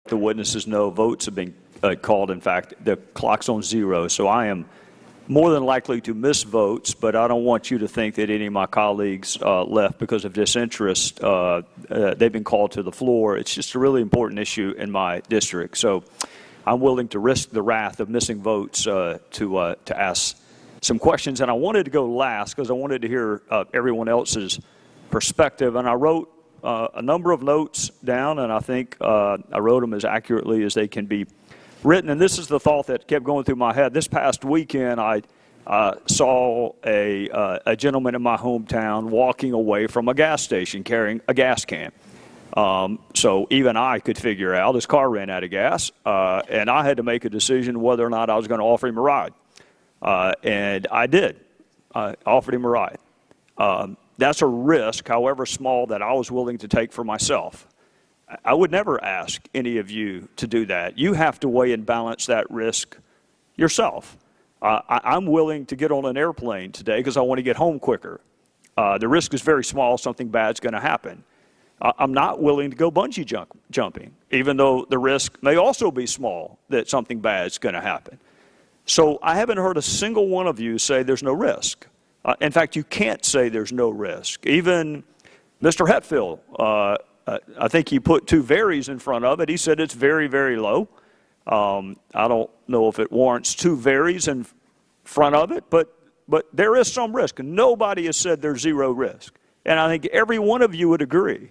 The witnesses know votes have been called. In fact, the clock's on 0, so I am more than likely to miss votes, but I don't want you to think that any of my colleagues left because of disinterest. They've been called to the floor. It's just a really important issue in my district. So I'm willing to risk the wrath of missing votes to ask some questions. And I wanted to go last because I wanted to hear everyone else's perspective. And I wrote a number of notes down, and I think I wrote them as accurately as they can be written. And this is the thought that kept going through my head. This past weekend, I saw a gentleman in my hometown walking away from a gas station carrying a gas can. So even I could figure out his car ran out of gas, and I had to make a decision whether or not I was going to offer him a ride. And I did. I offered him a ride. That's a risk, however small, that I was willing to take for myself. I would never ask any of you to do that. You have to weigh and balance that risk yourself. I'm willing to get on an airplane today because I want to get home quicker. The risk is very small. Something bad's going to happen. I'm not willing to go bungee jumping, even though the risk may also be small that something bad's going to happen. So I haven't heard a single one of you say there's no risk. In fact, you can't say there's no risk. Even Mr. Hetfield, I think he put 2 varies in front of it. He said it's very, very low. I don't know if it warrants 2 varies in front of it, but there is some risk. Nobody has said there's 0 risk. And I think every one of you would agree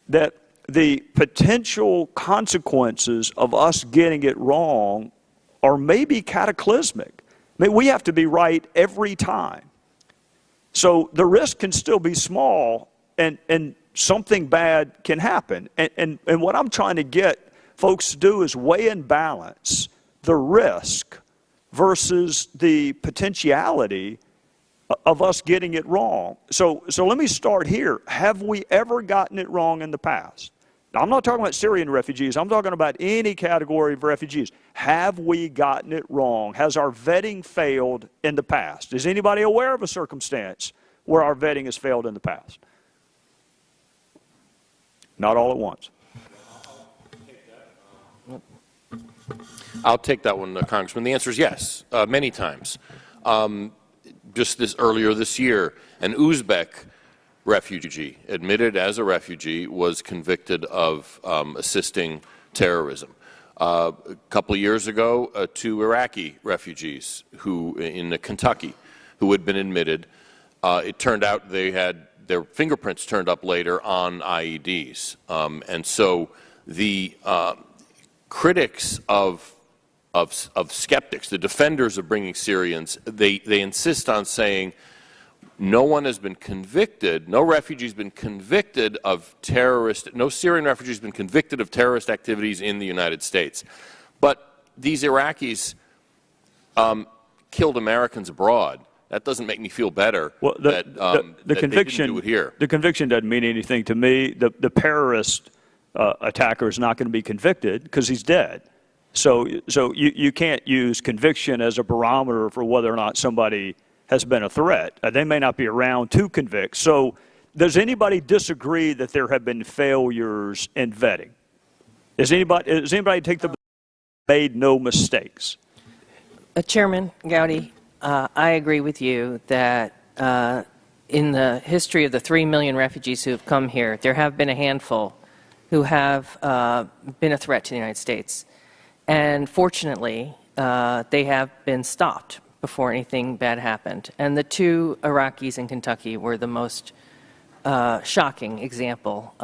that the potential consequences of us getting it wrong are maybe cataclysmic. I mean, we have to be right every time. So the risk can still be small, and something bad can happen. And what I'm trying to get folks to do is weigh and balance the risk versus the potentiality of us getting it wrong. So let me start here. Have we ever gotten it wrong in the past? Now, I'm not talking about Syrian refugees. I'm talking about any category of refugees. Have we gotten it wrong? Has our vetting failed in the past? Is anybody aware of a circumstance where our vetting has failed in the past? Not all at once. I'll take that one, Congressman. The answer is yes, many times. Just earlier this year, an Uzbek refugee, admitted as a refugee, was convicted of assisting terrorism. A couple of years ago, 2 Iraqi refugees in Kentucky who had been admitted. It turned out they had their fingerprints turned up later on IEDs. And so the critics of skeptics, the defenders of bringing Syrians, they insist on saying no one has been convicted, no refugee has been convicted of no Syrian refugee has been convicted of terrorist activities in the United States. But these Iraqis killed Americans abroad. That doesn't make me feel better. Well, the conviction, they didn't do it here. The conviction doesn't mean anything to me. The terrorist attacker is not going to be convicted because he's dead. So you can't use conviction as a barometer for whether or not somebody has been a threat. They may not be around to convict. So does anybody disagree that there have been failures in vetting? Does anybody take the made no mistakes? Chairman Gowdy, I agree with you that in the history of the 3 million refugees who have come here, there have been a handful who have been a threat to the United States. And fortunately, they have been stopped before anything bad happened. And the 2 Iraqis in Kentucky were the most shocking example.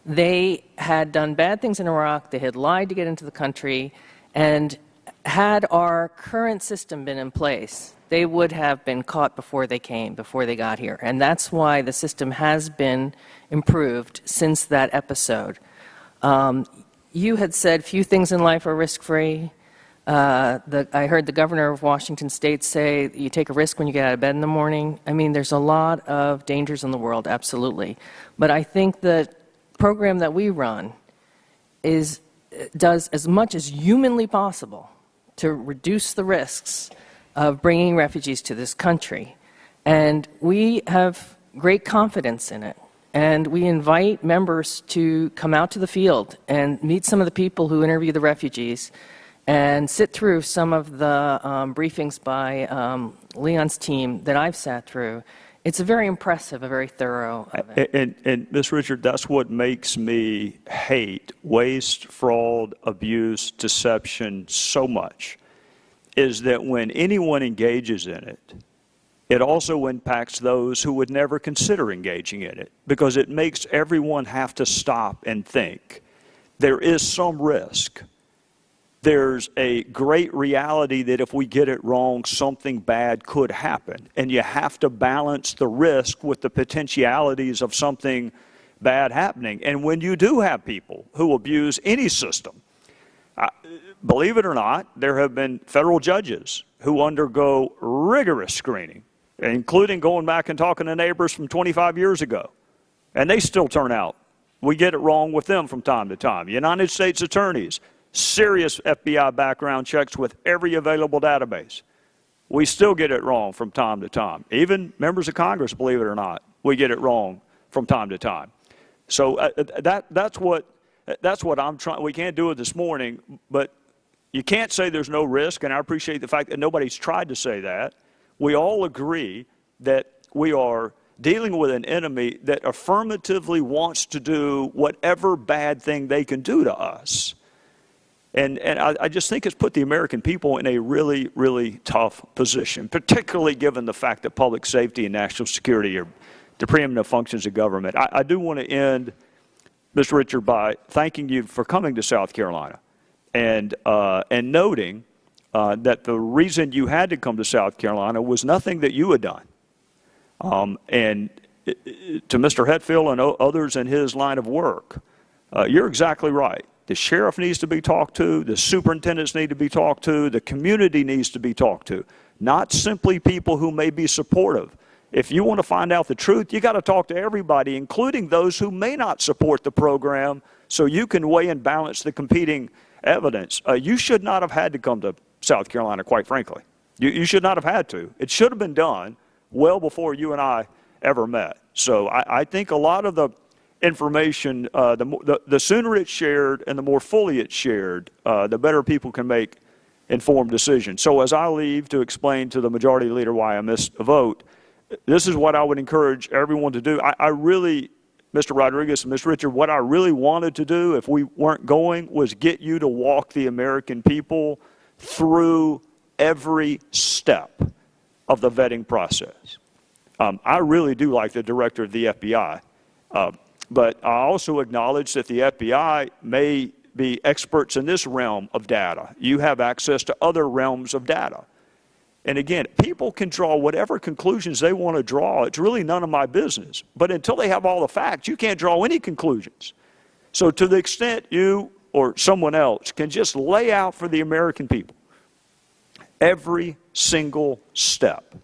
They had done bad things in Iraq. They had lied to get into the country. And had our current system been in place, they would have been caught before they got here. And that's why the system has been improved since that episode. You had said few things in life are risk-free. I heard the governor of Washington State say you take a risk when you get out of bed in the morning. I mean, there's a lot of dangers in the world, absolutely. But I think the program that we run does as much as humanly possible to reduce the risks of bringing refugees to this country. And we have great confidence in it. and we invite members to come out to the field and meet some of the people who interview the refugees and sit through some of the briefings by Leon's team that I've sat through. It's a very impressive, a very thorough event. And Ms. Richard, that's what makes me hate waste, fraud, abuse, deception so much, is that when anyone engages in it, it also impacts those who would never consider engaging in it, because it makes everyone have to stop and think. There is some risk. There's a great reality that if we get it wrong, something bad could happen. And you have to balance the risk with the potentialities of something bad happening. And when you do have people who abuse any system, believe it or not, there have been federal judges who undergo rigorous screening, including going back and talking to neighbors from 25 years ago. And they still turn out. We get it wrong with them from time to time. United States attorneys, serious FBI background checks with every available database. We still get it wrong from time to time. Even members of Congress, believe it or not, we get it wrong from time to time. So that's what I'm trying. We can't do it this morning, but you can't say there's no risk, and I appreciate the fact that nobody's tried to say that. We all agree that we are dealing with an enemy that affirmatively wants to do whatever bad thing they can do to us. And I just think it's put the American people in a really, really tough position, particularly given the fact that public safety and national security are the preeminent functions of government. I do want to end, Mr. Richard, by thanking you for coming to South Carolina and noting that the reason you had to come to South Carolina was nothing that you had done. And to Mr. Hetfield and others in his line of work, you're exactly right. The sheriff needs to be talked to, the superintendents need to be talked to, the community needs to be talked to, not simply people who may be supportive. If you want to find out the truth, you got to talk to everybody, including those who may not support the program, so you can weigh and balance the competing evidence. You should not have had to come to South Carolina, quite frankly. You should not have had to. It should have been done well before you and I ever met. So I think a lot of the information, the sooner it's shared and the more fully it's shared, the better people can make informed decisions. So as I leave to explain to the majority leader why I missed a vote, this is what I would encourage everyone to do. I really, Mr. Rodriguez and Ms. Richard, what I really wanted to do if we weren't going was get you to walk the American people through every step of the vetting process. I really do like the director of the FBI. But I also acknowledge that the FBI may be experts in this realm of data. You have access to other realms of data. And again, people can draw whatever conclusions they want to draw. It's really none of my business. But until they have all the facts, you can't draw any conclusions. So to the extent you or someone else can just lay out for the American people every single step,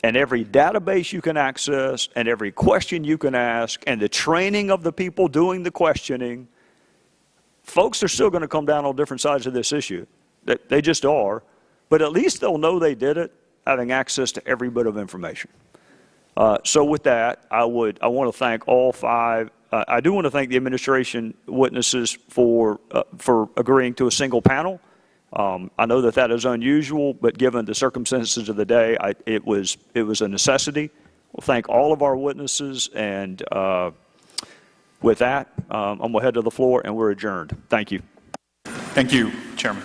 and every database you can access, and every question you can ask, and the training of the people doing the questioning, folks are still going to come down on different sides of this issue. They just are. But at least they'll know they did it, having access to every bit of information. So with that, I want to thank all five. I do want to thank the administration witnesses for agreeing to a single panel. I know that is unusual, but given the circumstances of the day, it was a necessity. We'll thank all of our witnesses, and with that, I'm going to head to the floor, and we're adjourned. Thank you. Thank you, Chairman.